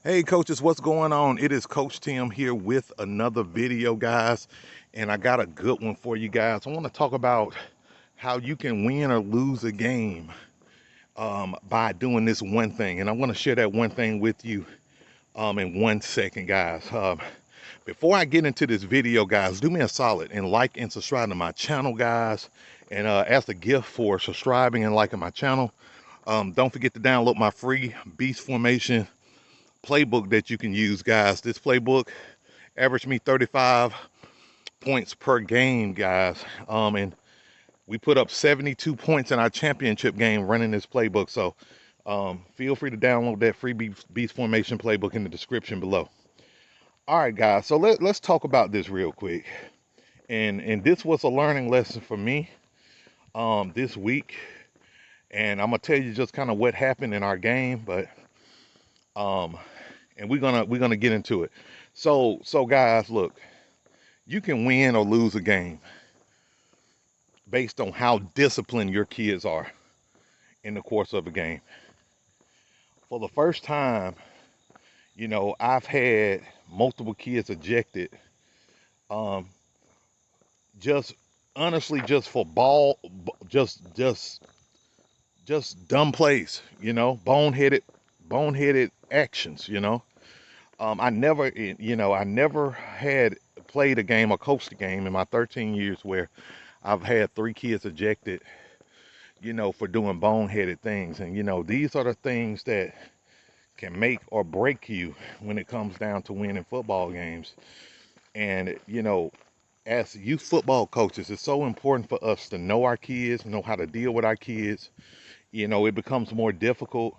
Hey coaches, what's going on? It is Coach Tim here with another video, guys, and I got a good one for you guys. I want to talk about how you can win or lose a game by doing this one thing, and I want to share that one thing with you in 1 second, guys. Before I get into this video, guys, do me a solid and like and subscribe to my channel, guys. And as a gift for subscribing and liking my channel, don't forget to download my free Beast Formation playbook that you can use, guys. This playbook averaged me 35 points per game, guys. And we put up 72 points in our championship game running this playbook. So feel free to download that free Beast Formation playbook in the description below. All right, guys, so let's talk about this real quick. And this was a learning lesson for me this week. And I'm gonna tell you just kind of what happened in our game, but and we're gonna get into it. So guys, look, you can win or lose a game based on how disciplined your kids are in the course of a game. For the first time, you know, I've had multiple kids ejected, just honestly, just for just dumb plays, you know, boneheaded actions, you know. I never had played a game or coached a game in my 13 years where I've had 3 kids ejected, you know, for doing boneheaded things. And, you know, these are the things that can make or break you when it comes down to winning football games. And, you know, as youth football coaches, it's so important for us to know our kids, know how to deal with our kids. You know, it becomes more difficult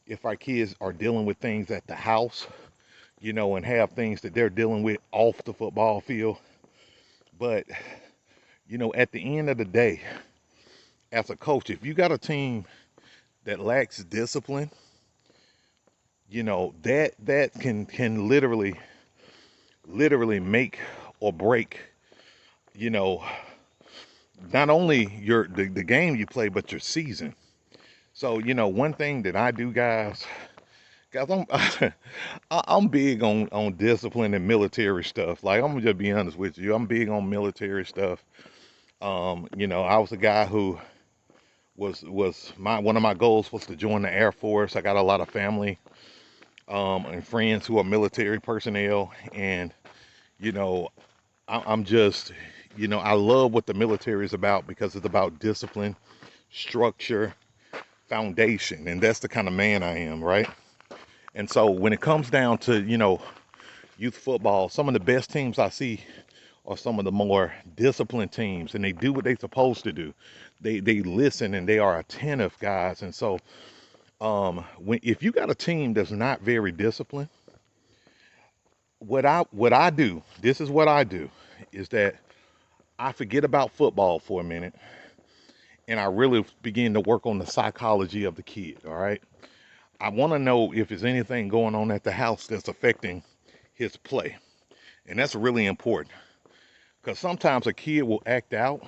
if our kids are dealing with things at the house, you know, and have things that they're dealing with off the football field. But, you know, at the end of the day, as a coach, if you got a team that lacks discipline, you know, that can literally make or break, you know, not only the game you play, but your season. So, you know, one thing that I do, guys, I'm big on discipline and military stuff. Like, I'm gonna just be honest with you. I'm big on military stuff. You know, I was a guy who was one of my goals was to join the Air Force. I got a lot of family and friends who are military personnel, and you know, I'm just, you know, I love what the military is about because it's about discipline, structure, foundation, and that's the kind of man I am, right? And so when it comes down to, you know, youth football, some of the best teams I see are some of the more disciplined teams, and they do what they're supposed to do. They listen and they are attentive, guys. And so if you got a team that's not very disciplined, what I do, this is what I do, is that I forget about football for a minute and I really begin to work on the psychology of the kid, all right? I want to know if there's anything going on at the house that's affecting his play. And that's really important because sometimes a kid will act out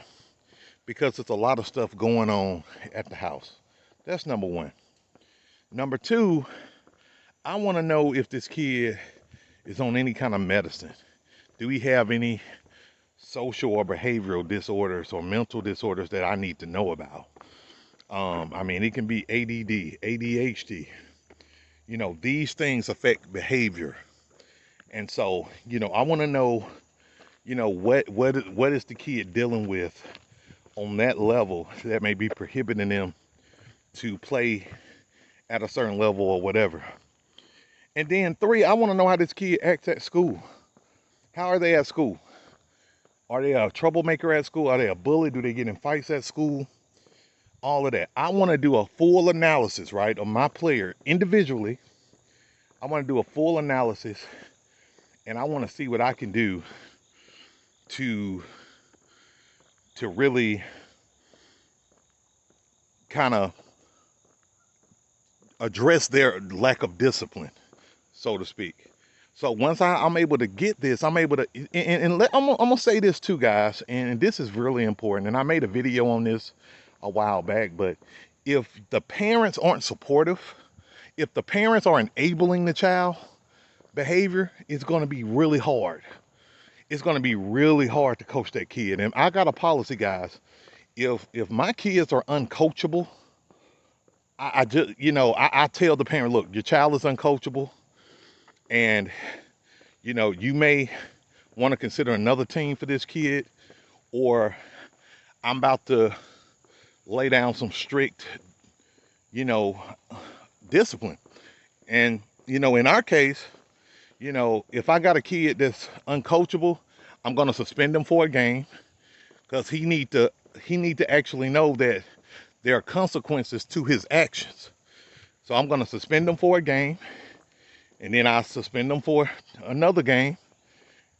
because there's a lot of stuff going on at the house. That's number one. Number two, I want to know if this kid is on any kind of medicine. Do he have any social or behavioral disorders or mental disorders that I need to know about? I mean, it can be ADD, ADHD. You know, these things affect behavior. And so, you know, I want to know, you know, what is the kid dealing with on that level that may be prohibiting them to play at a certain level or whatever. And then 3, I want to know how this kid acts at school. How are they at school? Are they a troublemaker at school? Are they a bully? Do they get in fights at school? All of that. I want to do a full analysis, right, of my player individually. I want to do a full analysis, and I want to see what I can do to really kind of address their lack of discipline, so to speak. So once I'm able to get this, I'm able to, I'm gonna say this too, guys, and this is really important. And I made a video on this a while back, but if the parents aren't supportive, if the parents are enabling the child, behavior, it's going to be really hard. It's going to be really hard to coach that kid. And I got a policy, guys. If my kids are uncoachable, I just, I tell the parent, look, your child is uncoachable, and you may want to consider another team for this kid, or I'm about to lay down some strict, you know, discipline. And in our case, if I got a kid that's uncoachable, I'm gonna suspend him for a game because he need to actually know that there are consequences to his actions. So I'm gonna suspend him for a game, and then I suspend him for another game,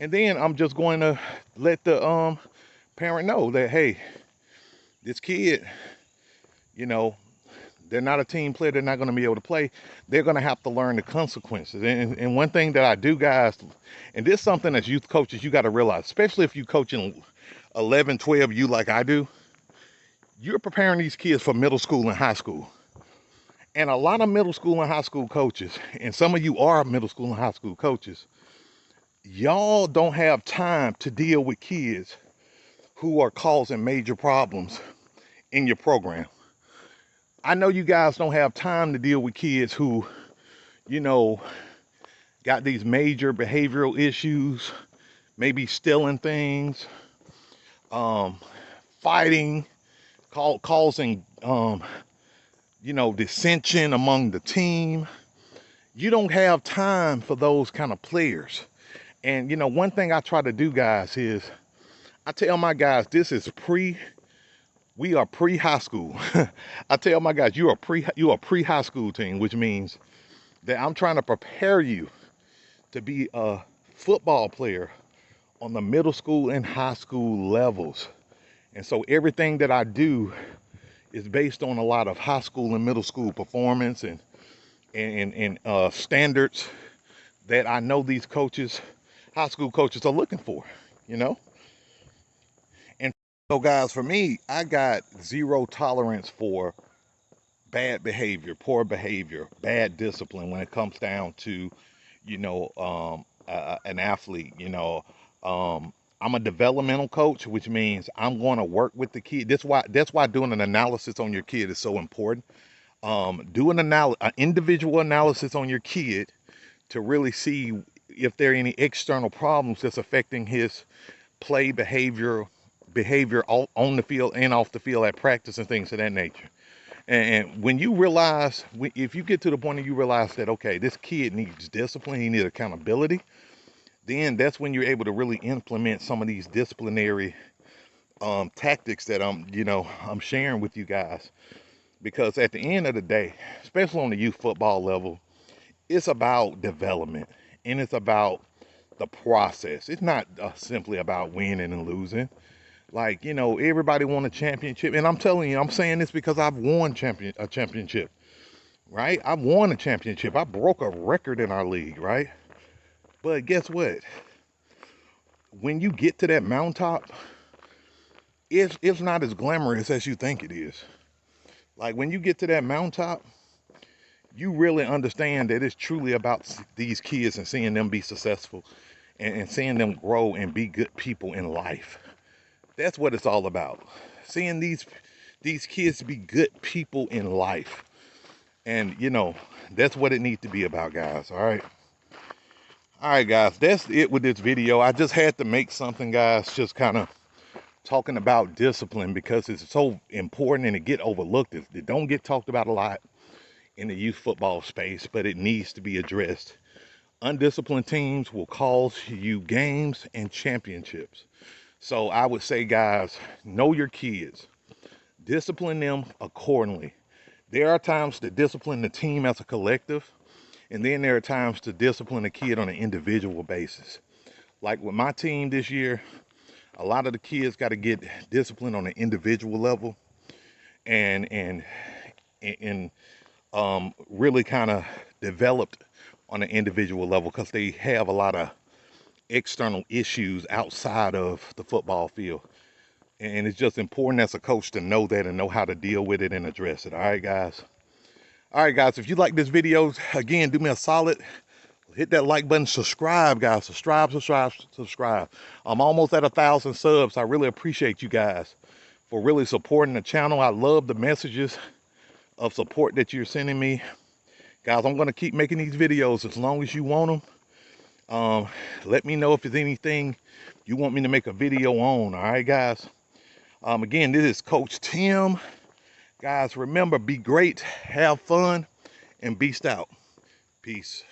and then I'm just going to let the parent know that, hey, this kid, you know, they're not a team player. They're not going to be able to play. They're going to have to learn the consequences. And one thing that I do, guys, and this is something as youth coaches, you got to realize, especially if you coaching 11, 12, you like I do, you're preparing these kids for middle school and high school. And a lot of middle school and high school coaches, and some of you are middle school and high school coaches, y'all don't have time to deal with kids who are causing major problems in your program. I know you guys don't have time to deal with kids who, got these major behavioral issues, maybe stealing things, fighting, causing, dissension among the team. You don't have time for those kind of players. And, one thing I try to do, guys, is I tell my guys, we are pre-high school. I tell my guys, you are pre-high school team, which means that I'm trying to prepare you to be a football player on the middle school and high school levels. And so everything that I do is based on a lot of high school and middle school performance and standards that I know these coaches, high school coaches, are looking for, And so, guys, for me, I got zero tolerance for bad behavior, poor behavior, bad discipline when it comes down to, an athlete. I'm a developmental coach, which means I'm going to work with the kid. That's why doing an analysis on your kid is so important. Do an individual analysis on your kid to really see if there are any external problems that's affecting his play behavior on the field and off the field at practice and things of that nature. And when you realize, if you get to the point that you realize that, okay, this kid needs discipline, he needs accountability, then that's when you're able to really implement some of these disciplinary tactics that I'm sharing with you guys. Because at the end of the day, especially on the youth football level, it's about development and it's about the process. It's not simply about winning and losing. Like, everybody won a championship. And I'm telling you, I'm saying this because I've won a championship, right? I've won a championship. I broke a record in our league, right? But guess what? When you get to that mountaintop, it's not as glamorous as you think it is. Like, when you get to that mountaintop, you really understand that it's truly about these kids and seeing them be successful and seeing them grow and be good people in life. That's what it's all about. Seeing these kids be good people in life. And, that's what it needs to be about, guys. All right. All right, guys. That's it with this video. I just had to make something, guys, just kind of talking about discipline because it's so important and it get overlooked. It don't get talked about a lot in the youth football space, but it needs to be addressed. Undisciplined teams will cost you games and championships. So I would say, guys, know your kids. Discipline them accordingly. There are times to discipline the team as a collective, and then there are times to discipline a kid on an individual basis. Like with my team this year, a lot of the kids got to get disciplined on an individual level and really kind of developed on an individual level because they have a lot of external issues outside of the football field. And it's just important as a coach to know that and know how to deal with it and address it. All right, guys. If you like this video, again, do me a solid, Hit that like button, subscribe, guys. Subscribe. I'm almost at 1,000 subs. I really appreciate you guys for really supporting the channel. I love the messages of support that you're sending me. Guys, I'm going to keep making these videos as long as you want them. Let me know if there's anything you want me to make a video on. All right, guys. Again, this is Coach Tim. Guys, remember, be great, have fun, and beast out. Peace.